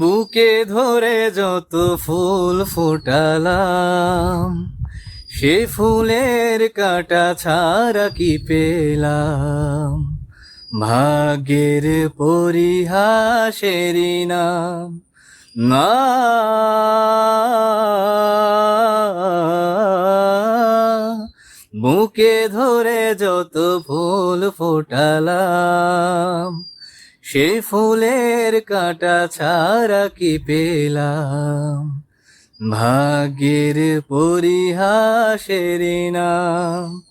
বুকে ধরে যত ফুল ফোটালাম, সে ফুলের কাঁটা ছাড়া কি পেলাম। ভাগ্যের পরিহাসেরই নাম না, বুকে ধরে যত ফুল ফোটালাম, সেই ফুলের কাঁটা ছাড়া কি পেলাম। ভাগ্যের পরিহাসেরই নাম।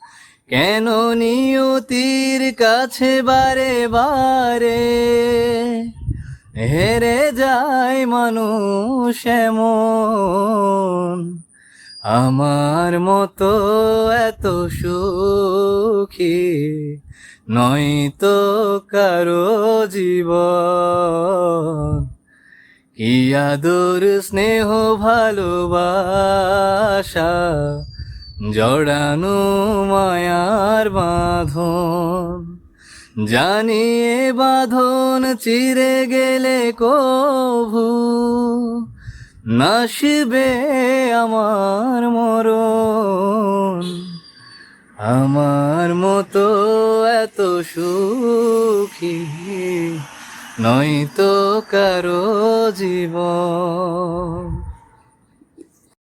কেন নিয়তির কাছে বারে বারে হেরে যায় মানুষ এমন। আমার মতো এত সুখী নয়তো কারো জীবন। কি আদর স্নেহ ভালোবাসা জড়ানো মায়ার বাঁধন। জানি এ বাঁধন চিরে গেলে কভু নাশিবে আমার মরণ। আমার মতো এত সুখী নয়তো কারো জীবন।